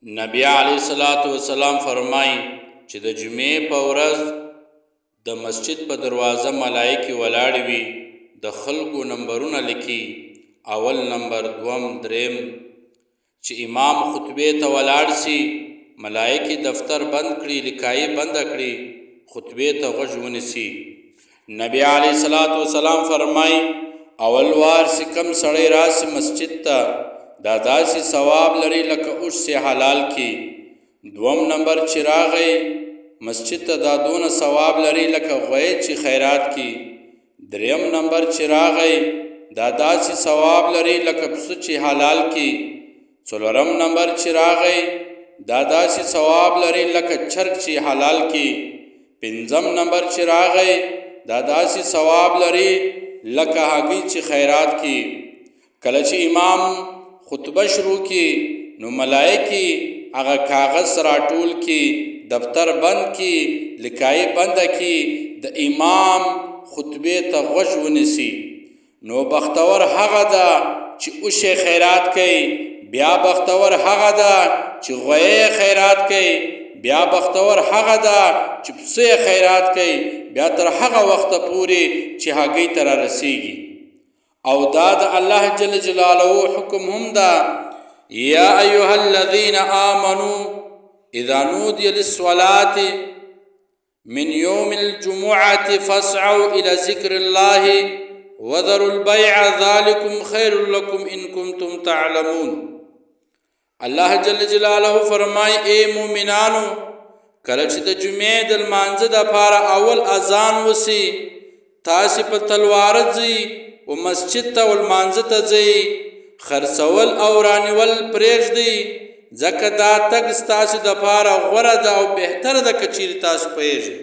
نبی علیہ الصلوۃ والسلام فرمایي چې د جمعې په ورځ د مسجد په دروازه ملائکې ولاړې وي، د خلکو نمبرونه لیکي، اول نمبر، دوم، دریم. چې امام خطبې ته ولاړ سي، ملائکې دفتر بند کړي، لیکایي بند کړي، خطبې ته غوږ ونیسي. نبی علیہ الصلوۃ والسلام فرمایي اول وار چې کم سړی راسي مسجد ته، دا داسې ثواب لري لکه اوښ سي حلال کی. دوم نمبر چې راغی مسجد ته، دا دونه ثواب لري لکه غوی چې خیرات کی. دریم نمبر چې راغی دا داسې ثواب لري لکه پسه چې حلال کی. څلورم نمبر چې راغی دا داسې ثواب لري لکه چرګ چې حلال کی. پنځم نمبر چې راغی دا داسې ثواب لري لکه هګۍ چې خیرات کی. کله چې امام خطبه شروع کی نو ملائکې هغه کاغذ راټول کی، دفتر بند کی، لیکایي بند کی، د امام خطبې ته غوږ ونیسي. نو بختور هغه ده چې اوښ خیرات کوي، بیا بختور هغه ده چې غوی خیرات کوي، بیا بختور هغه ده چې پسه خیرات کوي، بیا تر هغه وخته پورې چې هګۍ ته رارسیږي. او دا د الله جل جلاله حکم هم ده، یا ایها الذین آمنوا اذا نودی للصلاة من یوم الجمعة فاسعوا الى ذکر الله وذروا البیع ذلکم خیر لکم ان کنتم تعلمون. الله جل جلاله فرمای اے مومنانو، کله چې د جمعې د لمانځه دپاره اول اذان وسي، تاسې په تلوار ځئ و مسجد ته و لمانځه ته ځئ، خرڅول او رانیول پرېږدئ، ځکه دا تګ ستاسې دپاره غوره ده او بهتره ده که چیرې تاسو پوهېږئ.